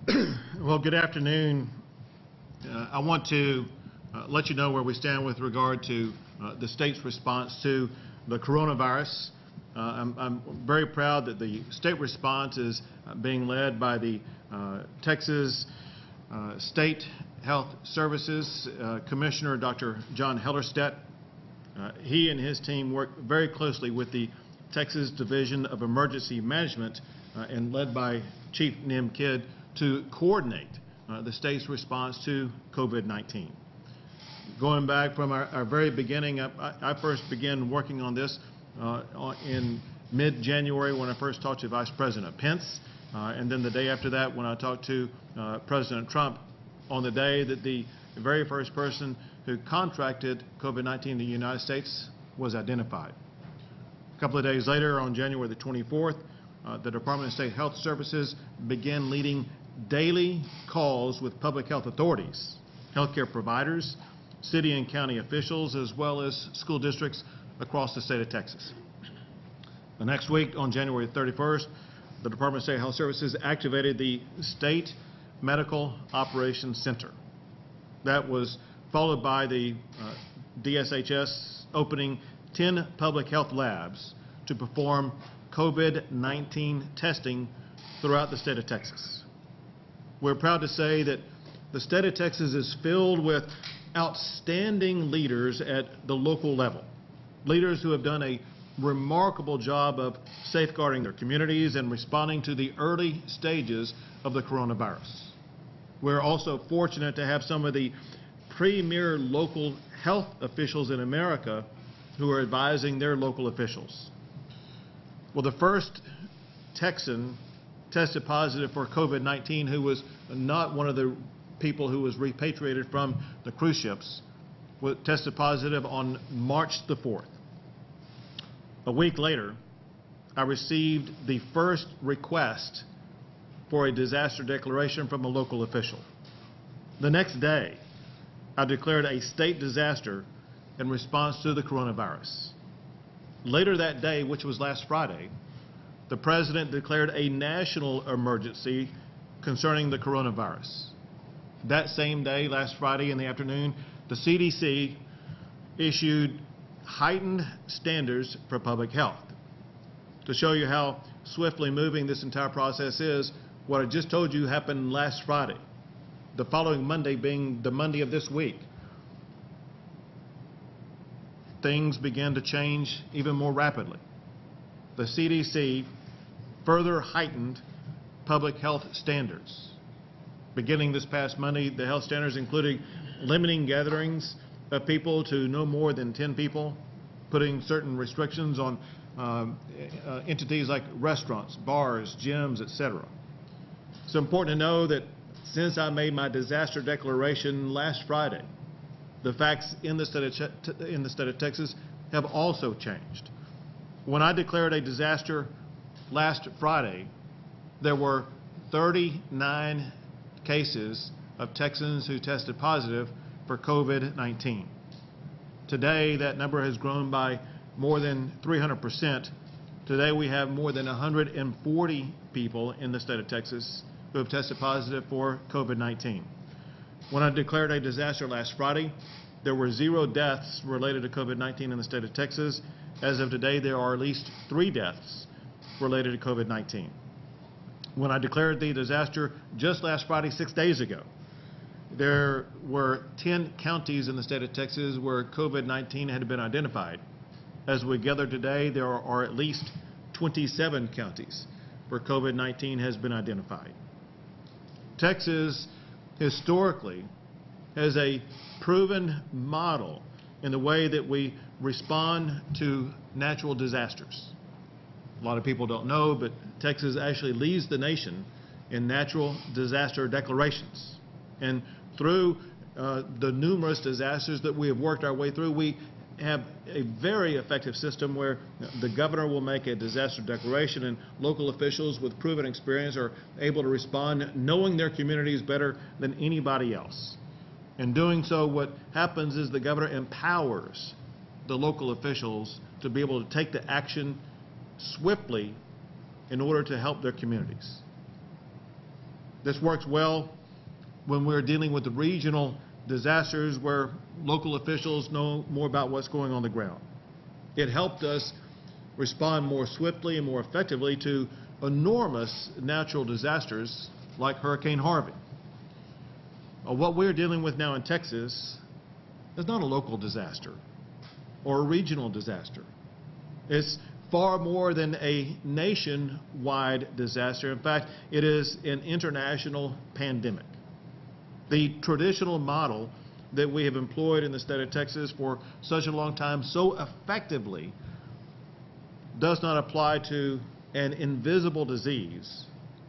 Well, good afternoon. I want to let you know where we stand with regard to the state's response to the coronavirus. I'm very proud that the state response is being led by the Texas State Health Services Commissioner, Dr. John Hellerstedt. He and his team work very closely with the Texas Division of Emergency Management and led by Chief Nim Kidd to coordinate the state's response to COVID-19. Going back from our very beginning, I first began working on this in mid-January when I first talked to Vice President Pence, and then the day after that when I talked to President Trump on the day that the very first person who contracted COVID-19 in the United States was identified. A couple of days later, on January the 24th, the Department of State Health Services began leading daily calls with public health authorities, healthcare providers, city and county officials, as well as school districts across the state of Texas. The next week, on January 31st, the Department of State Health Services activated the State Medical Operations Center. That was followed by the DSHS opening 10 public health labs to perform COVID-19 testing throughout the state of Texas. We're proud to say that the state of Texas is filled with outstanding leaders at the local level, leaders who have done a remarkable job of safeguarding their communities and responding to the early stages of the coronavirus. We're also fortunate to have some of the premier local health officials in America who are advising their local officials. Well, the first Texan tested positive for COVID-19 who was not one of the people who was repatriated from the cruise ships, tested positive on March the 4th. A week later, I received the first request for a disaster declaration from a local official. The next day, I declared a state disaster in response to the coronavirus. Later that day, which was last Friday, the President declared a national emergency concerning the coronavirus. That same day, last Friday in the afternoon, the CDC issued heightened standards for public health. To show you how swiftly moving this entire process is, what I just told you happened last Friday. The following Monday being the Monday of this week, things began to change even more rapidly. The CDC further heightened public health standards. Beginning this past Monday, the health standards including limiting gatherings of people to no more than 10 people, putting certain restrictions on entities like restaurants, bars, gyms, etc. It's important to know that since I made my disaster declaration last Friday, the facts in the state of Texas have also changed. When I declared a disaster last Friday, there were 39 cases of Texans who tested positive for COVID-19. Today, that number has grown by more than 300%. Today, we have more than 140 people in the state of Texas who have tested positive for COVID-19. When I declared a disaster last Friday, there were 0 deaths related to COVID-19 in the state of Texas. As of today, there are at least 3 deaths related to COVID-19. When I declared the disaster just last Friday, 6 days ago, there were 10 counties in the state of Texas where COVID-19 had been identified. As we gather today, there are at least 27 counties where COVID-19 has been identified. Texas historically has a proven model in the way that we respond to natural disasters. A lot of people don't know, but Texas actually leads the nation in natural disaster declarations. And through the numerous disasters that we have worked our way through, we have a very effective system where the governor will make a disaster declaration and local officials with proven experience are able to respond knowing their communities better than anybody else. In doing so, what happens is the governor empowers the local officials to be able to take the action swiftly in order to help their communities. This works well when we're dealing with the regional disasters where local officials know more about what's going on the ground. It helped us respond more swiftly and more effectively to enormous natural disasters like Hurricane Harvey. What we're dealing with now in Texas is not a local disaster or a regional disaster. It's far more than a nationwide disaster. In fact, it is an international pandemic. The traditional model that we have employed in the state of Texas for such a long time so effectively does not apply to an invisible disease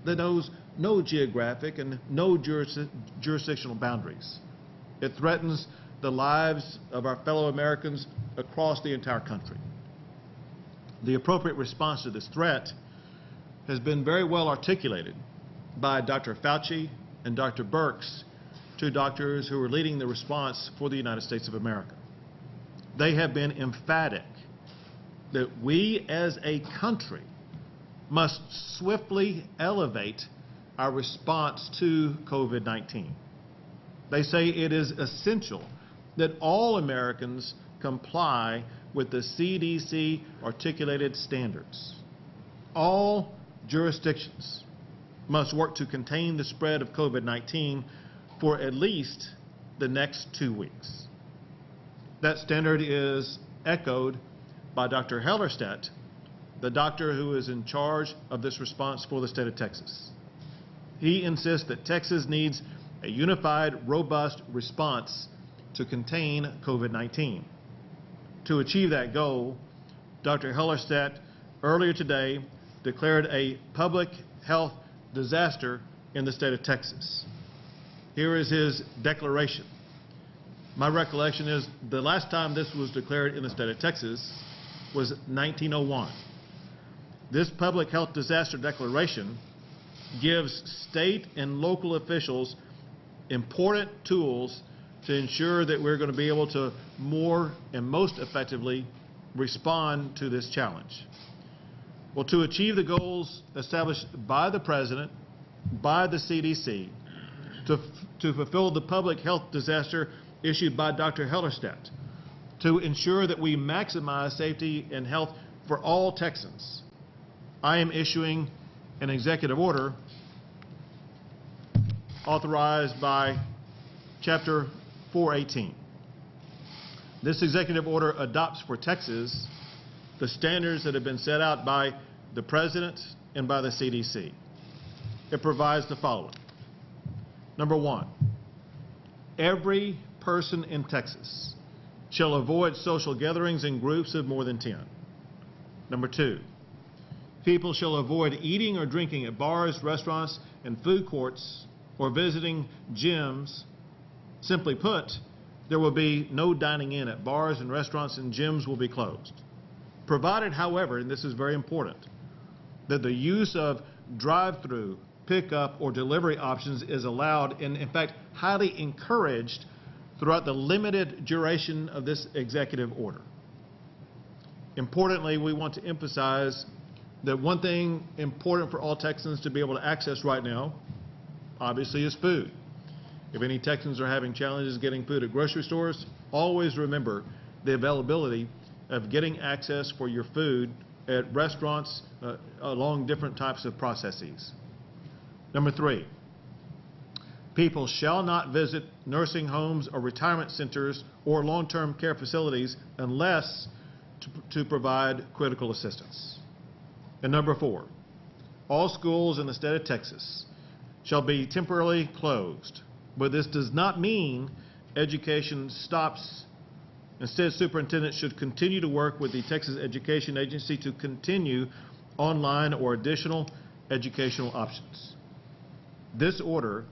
that knows no geographic and no jurisdictional boundaries. It threatens the lives of our fellow Americans across the entire country. The appropriate response to this threat has been very well articulated by Dr. Fauci and Dr. Birx, two doctors who are leading the response for the United States of America. They have been emphatic that we as a country must swiftly elevate our response to COVID-19. They say it is essential that all Americans comply with the CDC articulated standards. All jurisdictions must work to contain the spread of COVID-19 for at least the next 2 weeks. That standard is echoed by Dr. Hellerstedt, the doctor who is in charge of this response for the state of Texas. He insists that Texas needs a unified, robust response to contain COVID-19. To achieve that goal, Dr. Hellerstedt earlier today declared a public health disaster in the state of Texas. Here is his declaration. My recollection is the last time this was declared in the state of Texas was 1901. This public health disaster declaration gives state and local officials important tools to ensure that we're going to be able to more and most effectively respond to this challenge. Well, to achieve the goals established by the President, by the CDC, to fulfill the public health disaster issued by Dr. Hellerstedt, to ensure that we maximize safety and health for all Texans, I am issuing an executive order authorized by Chapter 418. This executive order adopts for Texas the standards that have been set out by the President and by the CDC. It provides the following. Number one, every person in Texas shall avoid social gatherings in groups of more than 10. Number two, people shall avoid eating or drinking at bars, restaurants, and food courts or visiting gyms. Simply put, there will be no dining in at bars and restaurants, and gyms will be closed. Provided, however, and this is very important, that the use of drive-through, pickup, or delivery options is allowed and, in fact, highly encouraged throughout the limited duration of this executive order. Importantly, we want to emphasize that one thing important for all Texans to be able to access right now, obviously, is food. If any Texans are having challenges getting food at grocery stores, always remember the availability of getting access for your food at restaurants along different types of processes. Number three, people shall not visit nursing homes or retirement centers or long-term care facilities unless to provide critical assistance. And number four, all schools in the state of Texas shall be temporarily closed. But this does not mean education stops. Instead, superintendents should continue to work with the Texas Education Agency to continue online or additional educational options. This order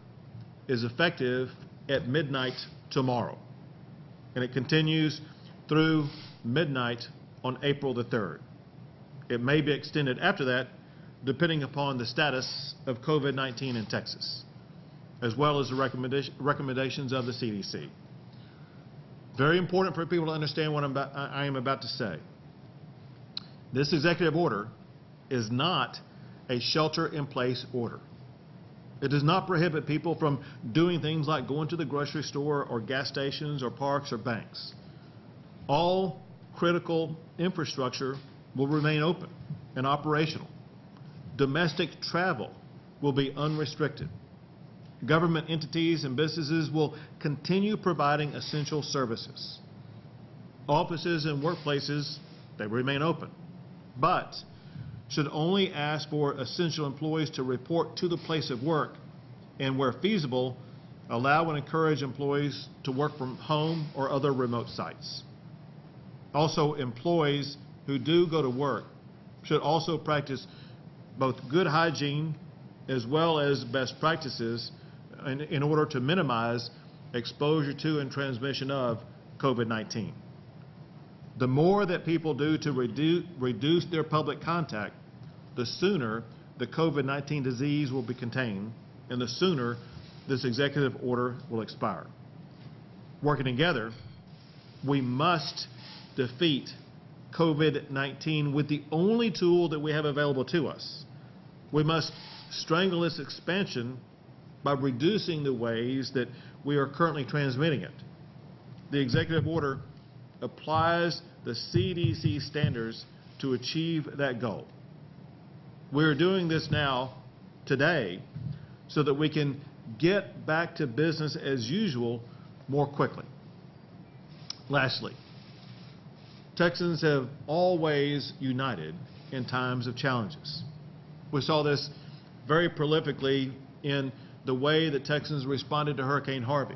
is effective at midnight tomorrow, and it continues through midnight on April the 3rd. It may be extended after that, depending upon the status of COVID-19 in Texas, as well as the recommendations of the CDC. Very important for people to understand what I am about to say. This executive order is not a shelter-in-place order. It does not prohibit people from doing things like going to the grocery store or gas stations or parks or banks. All critical infrastructure will remain open and operational. Domestic travel will be unrestricted. Government entities and businesses will continue providing essential services. Offices and workplaces, they remain open, but should only ask for essential employees to report to the place of work, and where feasible, allow and encourage employees to work from home or other remote sites. Also, employees who do go to work should also practice both good hygiene as well as best practices in order to minimize exposure to and transmission of COVID-19. The more that people do to reduce their public contact, the sooner the COVID-19 disease will be contained, and the sooner this executive order will expire. Working together, we must defeat COVID-19 with the only tool that we have available to us. We must strangle its expansion by reducing the ways that we are currently transmitting it. The executive order applies the CDC standards to achieve that goal. We're doing this now, today, so that we can get back to business as usual more quickly. Lastly, Texans have always united in times of challenges. We saw this very prolifically in the way that Texans responded to Hurricane Harvey.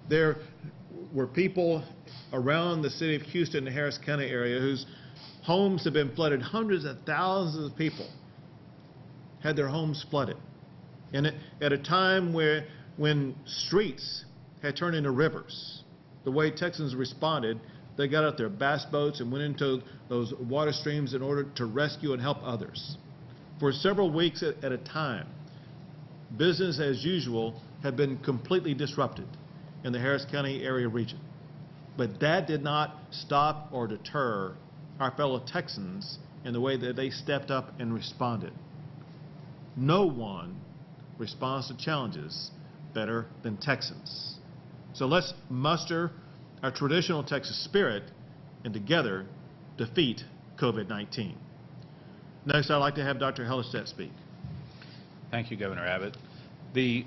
There were people around the city of Houston and Harris County area whose homes have been flooded. Hundreds of thousands of people had their homes flooded. And at a time when streets had turned into rivers, the way Texans responded, they got out their bass boats and went into those water streams in order to rescue and help others. For several weeks at a time, business as usual had been completely disrupted in the Harris County area region. But that did not stop or deter our fellow Texans in the way that they stepped up and responded. No one responds to challenges better than Texans. So let's muster our traditional Texas spirit and together defeat COVID-19. Next, I'd like to have Dr. Hellerstedt speak. Thank you, Governor Abbott. The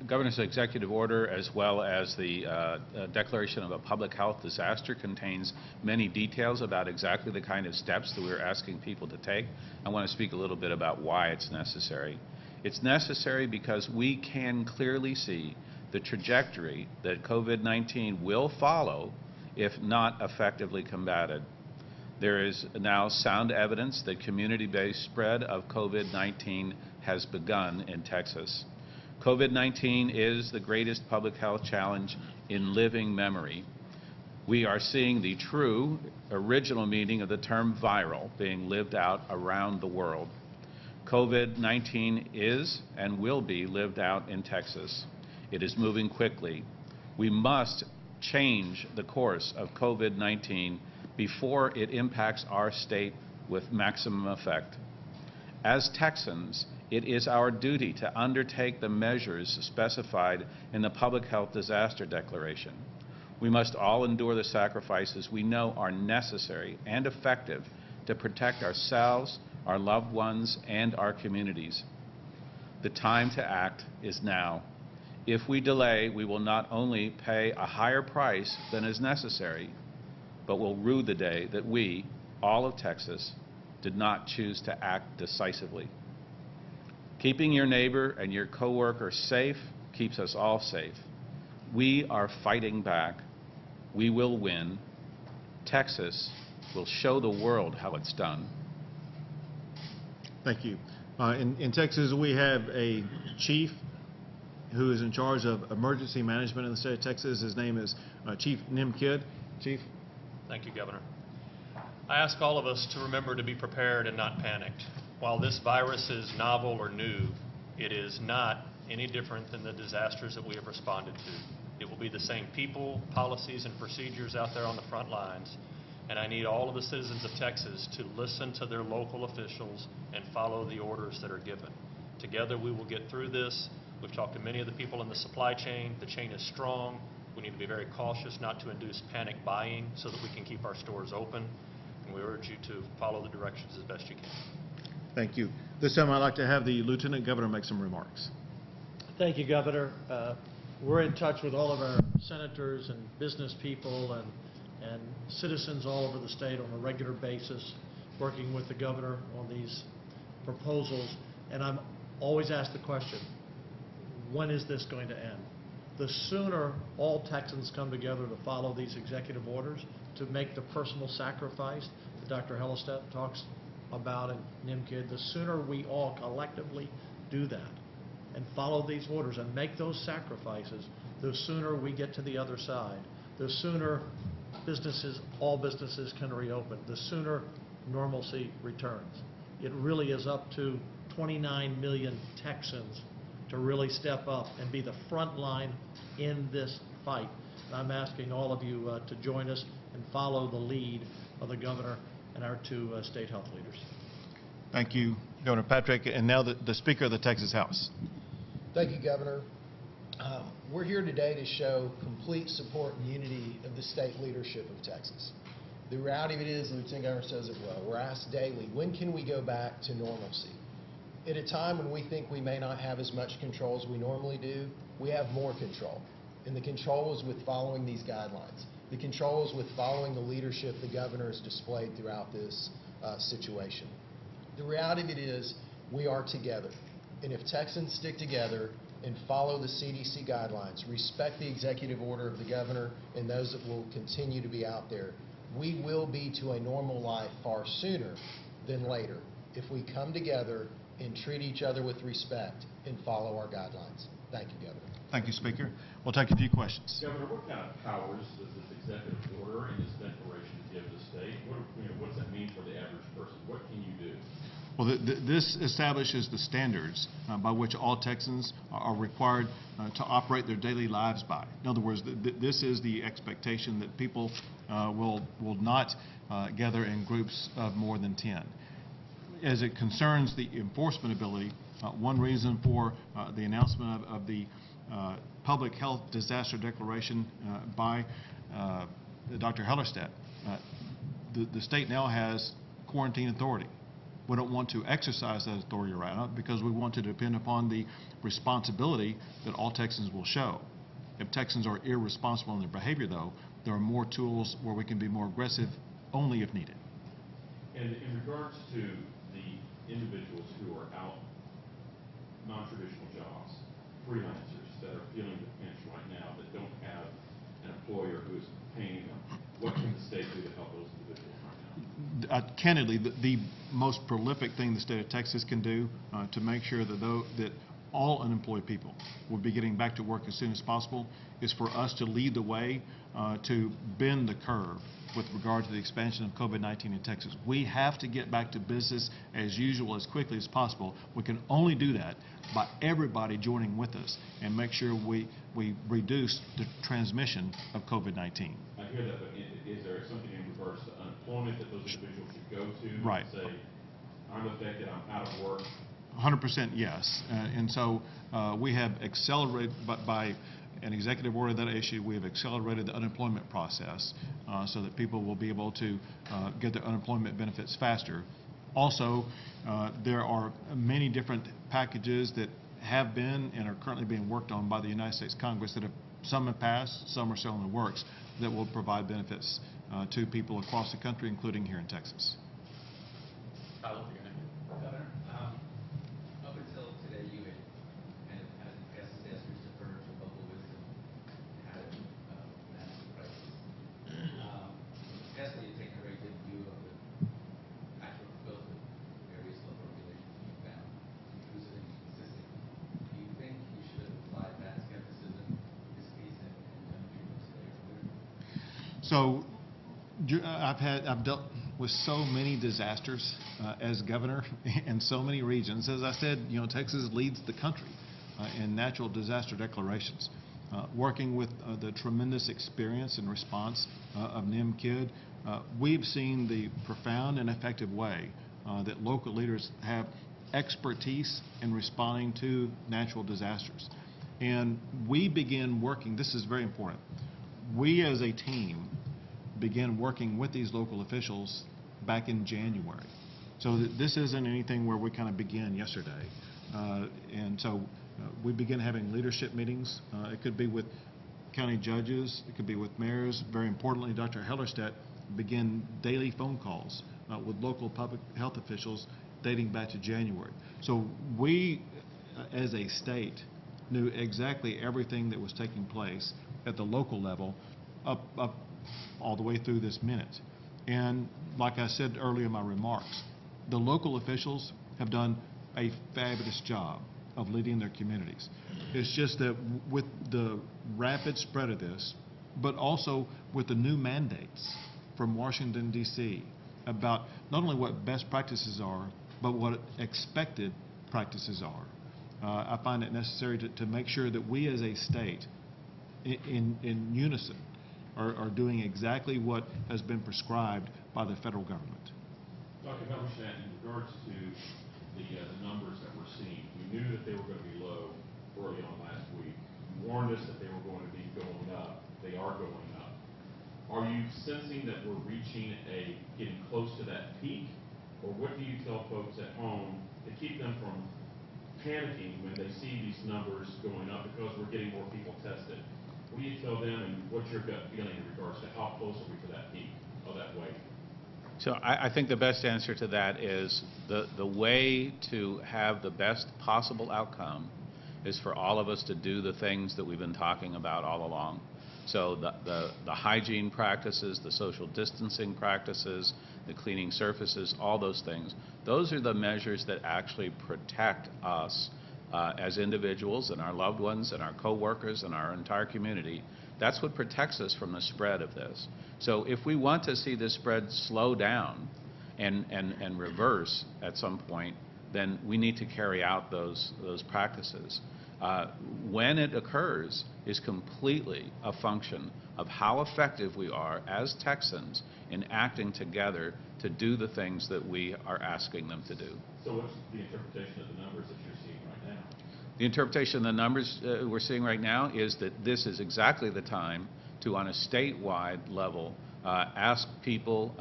governor's executive order, as well as the declaration of a public health disaster, contains many details about exactly the kind of steps that we're asking people to take. I want to speak a little bit about why it's necessary. It's necessary because we can clearly see the trajectory that COVID-19 will follow if not effectively combated. There is now sound evidence that community-based spread of COVID-19 has begun in Texas. COVID-19 is the greatest public health challenge in living memory. We are seeing the true original meaning of the term viral being lived out around the world. COVID-19 is and will be lived out in Texas. It is moving quickly. We must change the course of COVID-19 before it impacts our state with maximum effect. As Texans, it is our duty to undertake the measures specified in the Public Health Disaster Declaration. We must all endure the sacrifices we know are necessary and effective to protect ourselves, our loved ones, and our communities. The time to act is now. If we delay, we will not only pay a higher price than is necessary, but will rue the day that we, all of Texas, did not choose to act decisively. Keeping your neighbor and your coworker safe keeps us all safe. We are fighting back. We will win. Texas will show the world how it's done. Thank you. In Texas, we have a chief who is in charge of emergency management in the state of Texas. His name is Chief Nim Kidd. Chief. Thank you, Governor. I ask all of us to remember to be prepared and not panicked. While this virus is novel or new, it is not any different than the disasters that we have responded to. It will be the same people, policies, and procedures out there on the front lines, and I need all of the citizens of Texas to listen to their local officials and follow the orders that are given. Together we will get through this. We've talked to many of the people in the supply chain. The chain is strong. We need to be very cautious not to induce panic buying so that we can keep our stores open. And we urge you to follow the directions as best you can. Thank you. This time I'd like to have the Lieutenant Governor make some remarks. Thank you, Governor. We're in touch with all of our senators and business people and citizens all over the state on a regular basis, working with the governor on these proposals. And I'm always asked the question, when is this going to end? The sooner all Texans come together to follow these executive orders, to make the personal sacrifice that Dr. Hellestedt talks about in NIMKID, the sooner we all collectively do that and follow these orders and make those sacrifices, the sooner we get to the other side, the sooner all businesses can reopen, the sooner normalcy returns. It really is up to 29 million Texans to really step up and be the front line in this fight. And I'm asking all of you to join us and follow the lead of the governor and our two state health leaders. Thank you, Governor Patrick. And now the Speaker of the Texas House. Thank you, Governor. We're here today to show complete support and unity of the state leadership of Texas. The reality of it is, the Lieutenant Governor says it well, we're asked daily, when can we go back to normalcy? At a time when we think we may not have as much control as we normally do, we have more control. And the control is with following these guidelines. The control is with following the leadership the governor has displayed throughout this situation. The reality of it is, we are together. And if Texans stick together and follow the CDC guidelines, respect the executive order of the governor and those that will continue to be out there, we will be to a normal life far sooner than later if we come together and treat each other with respect and follow our guidelines. Thank you, Governor. Thank you, Speaker. We'll take a few questions. Governor, what kind of powers does this executive order and this declaration give the state? What does that mean for the average person? What can you do? Well, this establishes the standards by which all Texans are required to operate their daily lives by. In other words, this is the expectation that people will not gather in groups of more than 10. As it concerns the enforcement ability, one reason for the announcement of the public health disaster declaration by Dr. Hellestedt, the state now has quarantine authority. We don't want to exercise that authority right now because we want to depend upon the responsibility that all Texans will show. If Texans are irresponsible in their behavior, though, there are more tools where we can be more aggressive only if needed. And in regards to the individuals who are out non-traditional jobs, freelancers that are feeling the pinch right now, that don't have an employer who is paying them, what can the state do to help those individuals right now? Candidly, the most prolific thing the state of Texas can do to make sure that all unemployed people will be getting back to work as soon as possible is for us to lead the way to bend the curve with regard to the expansion of COVID-19 in Texas. We have to get back to business as usual as quickly as possible. We can only do that by everybody joining with us and make sure we reduce the transmission of COVID-19. I hear that, but is there something in regards to unemployment that those individuals should go to? Right. And say, I'm affected, I'm out of work. 100% yes. And so we have accelerated by an executive order that issue, we have accelerated the unemployment process so that people will be able to get their unemployment benefits faster. Also, there are many different packages that have been and are currently being worked on by the United States Congress that some have passed, some are still in the works, that will provide benefits to people across the country, including here in Texas. Tyler, Governor, up until today, you had kind of had ancestors defer to local wisdom how to manage the crisis. Yesterday, you've taken a very good view of the actual scope of various local regulations you found inclusive and consistent. Do you think you should have applied that skepticism in this case and done treatments later? So I've dealt with so many disasters as governor in so many regions. As I said, Texas leads the country in natural disaster declarations. Working with the tremendous experience and response of NIMKID, we've seen the profound and effective way that local leaders have expertise in responding to natural disasters. And we begin working, this is very important, we as a team began working with these local officials back in January. So this isn't anything where we kind of began yesterday. And so we begin having leadership meetings. It could be with county judges, it could be with mayors. Very importantly, Dr. Hellerstedt began daily phone calls with local public health officials dating back to January. So we, as a state, knew exactly everything that was taking place at the local level up all the way through this minute. And like I said earlier in my remarks, the local officials have done a fabulous job of leading their communities. It's just that with the rapid spread of this, but also with the new mandates from Washington, D.C. about not only what best practices are, but what expected practices are, I find it necessary to make sure that we as a state, in unison, are doing exactly what has been prescribed by the federal government. Dr. Hellerstedt, in regards to the numbers that we're seeing, you knew that they were going to be low early on last week. You warned us that they were going to be going up. They are going up. Are you sensing that we're getting close to that peak? Or what do you tell folks at home to keep them from panicking when they see these numbers going up because we're getting more people tested? What do you tell them, and what's your gut feeling in regards to how close are we to that peak of that wave? So I think the best answer to that is the way to have the best possible outcome is for all of us to do the things that we've been talking about all along. So the hygiene practices, the social distancing practices, the cleaning surfaces, all those things, those are the measures that actually protect us as individuals and our loved ones and our coworkers and our entire community. That's what protects us from the spread of this. So if we want to see this spread slow down and reverse at some point, then we need to carry out those practices. When it occurs is completely a function of how effective we are as Texans in acting together to do the things that we are asking them to do. So what's the interpretation of the numbers that you're seeing right now? The interpretation of the numbers we're seeing right now is that this is exactly the time to, on a statewide level, ask people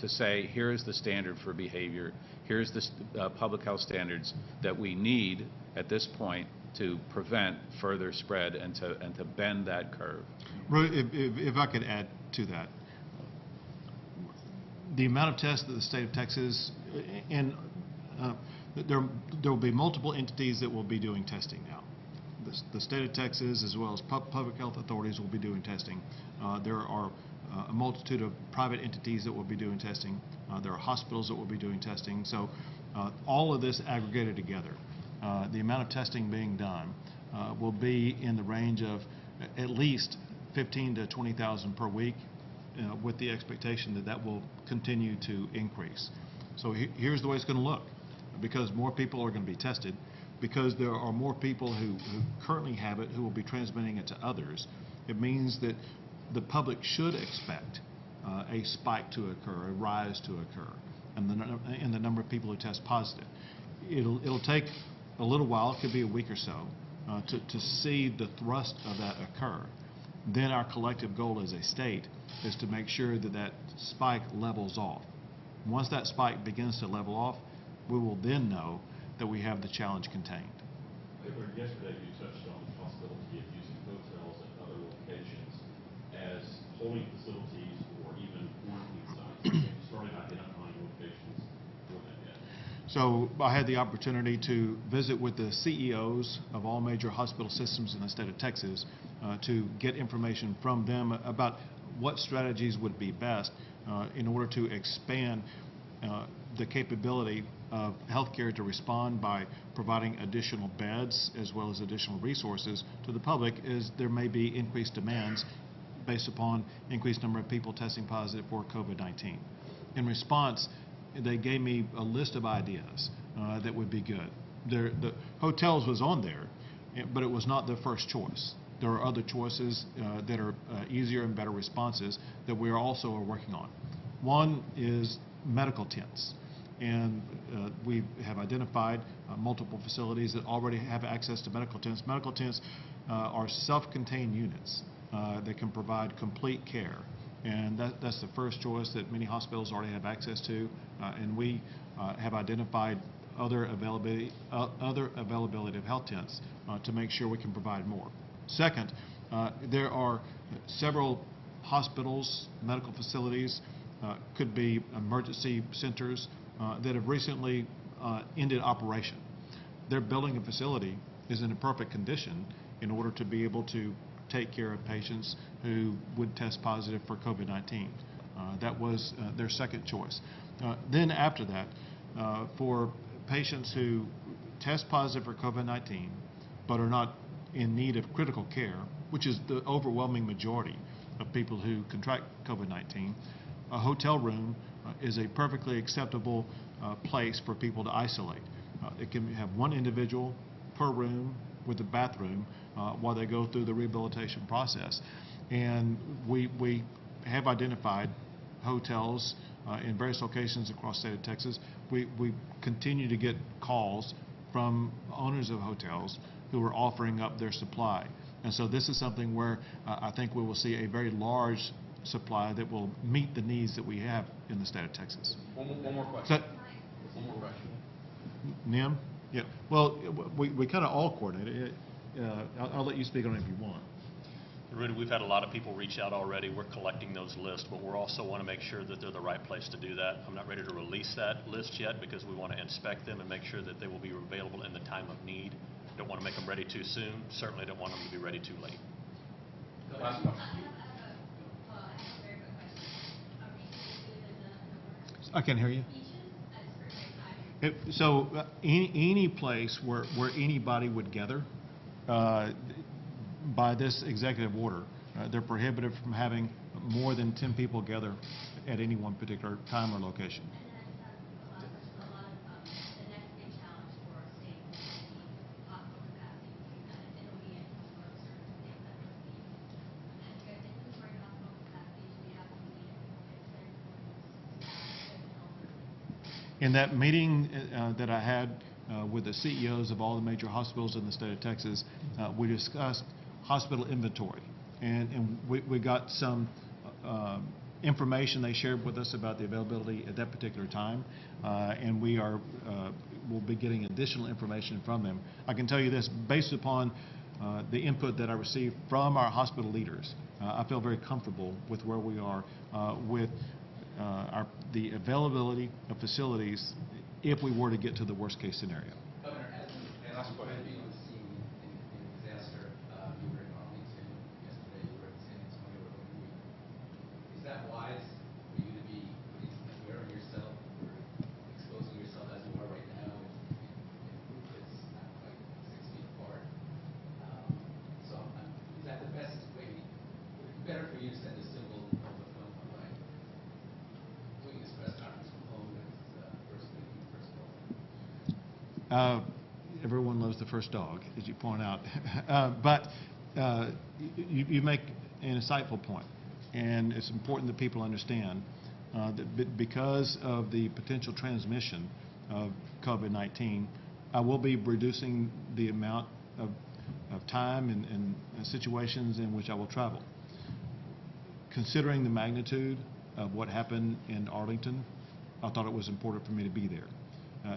to say, here's the standard for behavior, here's the public health standards that we need at this point to prevent further spread and to bend that curve. Roy, if I could add to that, the amount of tests that the state of Texas, and there will be multiple entities that will be doing testing now. The state of Texas, as well as public health authorities, will be doing testing. There are a multitude of private entities that will be doing testing. There are hospitals that will be doing testing. So all of this aggregated together, the amount of testing being done will be in the range of at least 15 to 20,000 per week, with the expectation that will continue to increase. So here's the way it's going to look. Because more people are going to be tested, because there are more people who currently have it who will be transmitting it to others, it means that the public should expect a spike to occur, a rise to occur in the number of people who test positive. It'll take a little while, it could be a week or so, to see the thrust of that occur. Then our collective goal as a state is to make sure that that spike levels off. Once that spike begins to level off, we will then know that we have the challenge contained. Edward, yesterday you touched on the possibility of using hotels and other locations as holding facilities or even quarantine sites. Have you started identifying locations for that yet? So I had the opportunity to visit with the CEOs of all major hospital systems in the state of Texas to get information from them about what strategies would be best in order to expand the capability of healthcare to respond by providing additional beds as well as additional resources to the public, as there may be increased demands based upon increased number of people testing positive for COVID-19. In response, they gave me a list of ideas that would be good. The hotels was on there, but it was not the first choice. There are other choices that are easier and better responses that we are also working on. One is medical tents. and we have identified multiple facilities that already have access to medical tents. Medical tents are self-contained units that can provide complete care, and that's the first choice that many hospitals already have access to, and we have identified other availability of health tents to make sure we can provide more. Second, there are several hospitals, medical facilities, could be emergency centers that have recently ended operation. Their building and facility is in a perfect condition in order to be able to take care of patients who would test positive for COVID-19. That was their second choice. Then after that, for patients who test positive for COVID-19 but are not in need of critical care, which is the overwhelming majority of people who contract COVID-19, a hotel room is a perfectly acceptable place for people to isolate. It can have one individual per room with a bathroom while they go through the rehabilitation process. And we have identified hotels in various locations across the state of Texas. We continue to get calls from owners of hotels who are offering up their supply. And so this is something where I think we will see a very large supply that will meet the needs that we have in the state of Texas. One more question. One more question. Nim? Yeah. Well, we kind of all coordinate. I'll let you speak on it if you want. Rudy, we've had a lot of people reach out already. We're collecting those lists, but we also want to make sure that they're the right place to do that. I'm not ready to release that list yet because we want to inspect them and make sure that they will be available in the time of need. Don't want to make them ready too soon. Certainly don't want them to be ready too late. Last question. I can't hear you. So any place where anybody would gather by this executive order, they're prohibited from having more than 10 people gather at any one particular time or location. In that meeting that I had with the CEOs of all the major hospitals in the state of Texas, we discussed hospital inventory, and we got some information they shared with us about the availability at that particular time, and we'll be getting additional information from them. I can tell you this, based upon the input that I received from our hospital leaders, I feel very comfortable with where we are with the availability of facilities if we were to get to the worst case scenario. Governor, as you might be on the scene in disaster, you were in Arlington yesterday, you were in San Antonio earlier in the week. Is that wise for you to be wearing yourself or exposing yourself as you are right now in a group that's not quite 6 feet apart? Is that the best way? Would it be better for you to send a symbol of the phone by doing this press conference from home as first making the first call? Everyone loves the first dog, as you point out. But you make an insightful point, and it's important that people understand that because of the potential transmission of COVID-19, I will be reducing the amount of time and situations in which I will travel. Considering the magnitude of what happened in Arlington, I thought it was important for me to be there.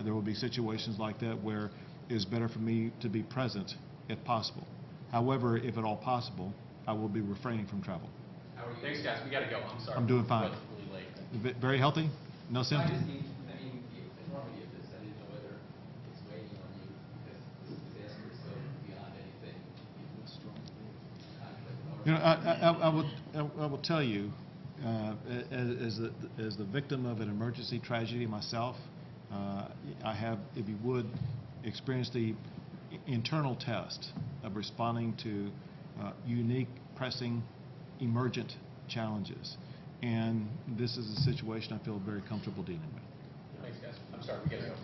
There will be situations like that where it is better for me to be present if possible. However, if at all possible, I will be refraining from travel. How are you? Thanks, guys. We got to go. I'm sorry. I'm doing fine. It's really late. Very healthy? No I symptoms? just need, normally if this, I didn't know whether it's weighing on you because this disaster is so beyond anything. You know, I will tell you, as the victim of an emergency tragedy myself, I have, if you would, experienced the internal test of responding to unique, pressing, emergent challenges. And this is a situation I feel very comfortable dealing with. Thanks, guys. I'm sorry. We got to go.